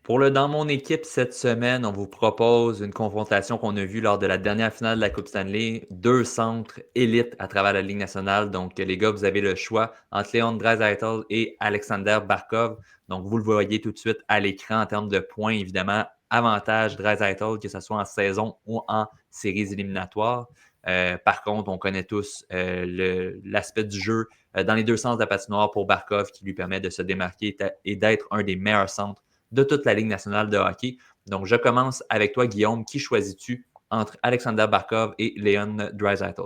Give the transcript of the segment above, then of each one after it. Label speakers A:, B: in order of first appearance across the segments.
A: Pour le Dans mon équipe cette semaine, on vous propose une confrontation qu'on a vue lors de la dernière finale de la Coupe Stanley. Deux centres élites à travers la Ligue nationale. Donc, les gars, vous avez le choix entre Leon Draisaitl et Alexander Barkov. Donc, vous le voyez tout de suite à l'écran en termes de points, évidemment. Avantage Draisaitl, que ce soit en saison ou en séries éliminatoires. Par contre, on connaît tous l'aspect du jeu dans les deux sens de la patinoire pour Barkov qui lui permet de se démarquer et d'être un des meilleurs centres de toute la Ligue nationale de hockey. Donc, je commence avec toi, Guillaume. Qui choisis-tu entre Alexander Barkov et Leon Draisaitl?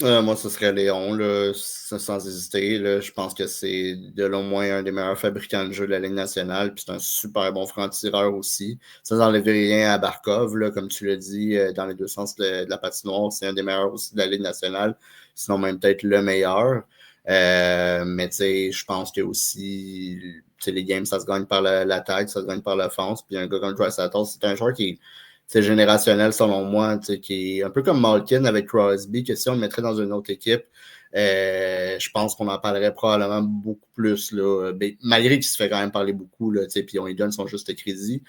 B: Moi, ce serait Léon, là, sans hésiter. Là. Je pense que c'est de loin un des meilleurs fabricants de jeux de la Ligue nationale. Puis c'est un super bon franc-tireur aussi. Ça n'enlève rien à Barkov, là, comme tu l'as dit, dans les deux sens de la patinoire. C'est un des meilleurs aussi de la Ligue nationale. Sinon, même peut-être le meilleur. Mais tu sais, je pense que aussi, les games, ça se gagne par la tête, ça se gagne par l'offense. Puis un gars comme Draisaitl, c'est un joueur qui c'est générationnel selon moi, qui est un peu comme Malkin avec Crosby, que si on le mettrait dans une autre équipe, je pense qu'on en parlerait probablement beaucoup plus, là, malgré qu'il se fait quand même parler beaucoup, là, puis on lui donne son juste crédit.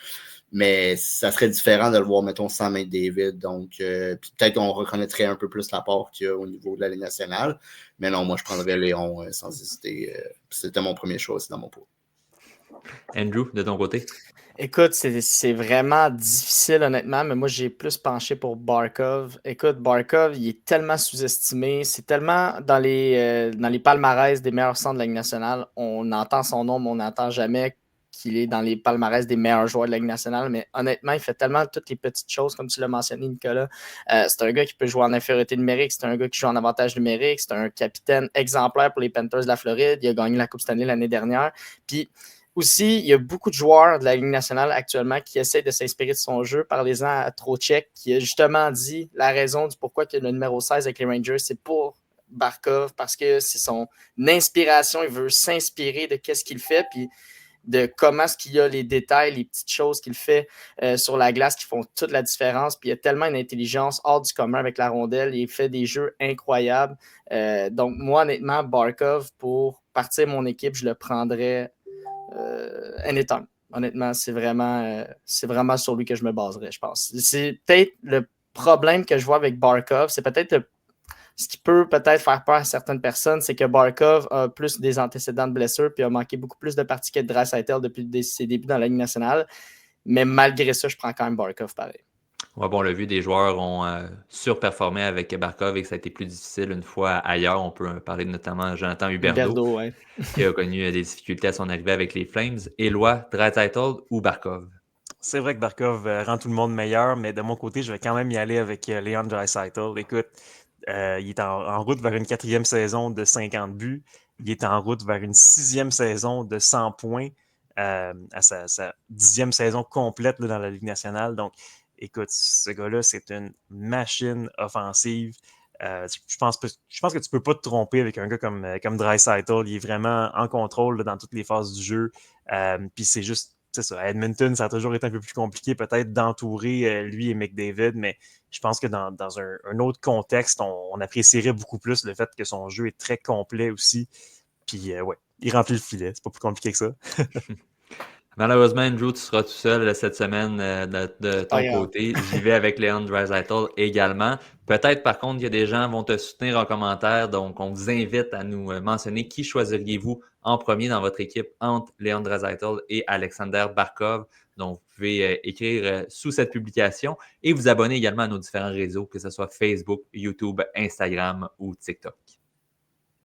B: Mais ça serait différent de le voir, mettons, sans McDavid. Donc, puis peut-être qu'on reconnaîtrait un peu plus l'apport qu'il y a au niveau de la Ligue nationale. Mais non, moi, je prendrais Léon sans hésiter. C'était mon premier choix aussi dans mon pot.
A: Andrew, de ton côté?
C: Écoute, c'est vraiment difficile, honnêtement, mais moi, j'ai plus penché pour Barkov. Écoute, Barkov, il est tellement sous-estimé. C'est tellement dans les palmarès des meilleurs centres de la Ligue nationale. On entend son nom, mais on n'entend jamais qu'il est dans les palmarès des meilleurs joueurs de la Ligue nationale. Mais honnêtement, il fait tellement toutes les petites choses, comme tu l'as mentionné, Nicolas. C'est un gars qui peut jouer en infériorité numérique. C'est un gars qui joue en avantage numérique. C'est un capitaine exemplaire pour les Panthers de la Floride. Il a gagné la Coupe Stanley l'année dernière. Puis, aussi, il y a beaucoup de joueurs de la Ligue nationale actuellement qui essayent de s'inspirer de son jeu. Parlez-en à Trocheck, qui a justement dit la raison du pourquoi il y a le numéro 16 avec les Rangers, c'est pour Barkov, parce que c'est son inspiration. Il veut s'inspirer de ce qu'il fait, puis de comment est-ce qu'il y a les détails, les petites choses qu'il fait sur la glace qui font toute la différence. Puis il y a tellement une intelligence hors du commun avec la rondelle. Il fait des jeux incroyables. Donc, moi, honnêtement, Barkov, pour partir mon équipe, je le prendrais anytime. Honnêtement, c'est vraiment sur lui que je me baserais, je pense. C'est peut-être le problème que je vois avec Barkov, c'est peut-être ce qui peut peut-être faire peur à certaines personnes, c'est que Barkov a plus des antécédents de blessures puis a manqué beaucoup plus de parties que Draisaitl depuis ses débuts dans la Ligue nationale. Mais malgré ça, je prends quand même Barkov pareil.
A: Ouais, bon, on l'a vu, des joueurs ont surperformé avec Barkov et que ça a été plus difficile une fois ailleurs. On peut parler notamment de Jonathan Huberdeau,
C: ouais.
A: qui a connu des difficultés à son arrivée avec les Flames. Éloi, Draisaitl ou Barkov?
D: C'est vrai que Barkov rend tout le monde meilleur, mais de mon côté, je vais quand même y aller avec Leon Draisaitl. Écoute, il est en route vers une 4e saison de 50 buts. Il est en route vers une 6e saison de 100 points à sa 10e saison complète là, dans la Ligue nationale. Donc, écoute, ce gars-là, c'est une machine offensive. Je pense que tu ne peux pas te tromper avec un gars comme Draisaitl. Il est vraiment en contrôle là, dans toutes les phases du jeu. Puis c'est ça. À Edmonton, ça a toujours été un peu plus compliqué peut-être d'entourer lui et McDavid, mais je pense que dans un autre contexte, on apprécierait beaucoup plus le fait que son jeu est très complet aussi. Puis ouais, il remplit le filet. C'est pas plus compliqué que ça.
A: Malheureusement, Andrew, tu seras tout seul cette semaine de ton côté. J'y vais avec Leon Draisaitl également. Peut-être, par contre, il y a des gens qui vont te soutenir en commentaire. Donc, on vous invite à nous mentionner qui choisiriez-vous en premier dans votre équipe entre Leon Draisaitl et Alexander Barkov. Donc, vous pouvez écrire sous cette publication et vous abonner également à nos différents réseaux, que ce soit Facebook, YouTube, Instagram ou TikTok.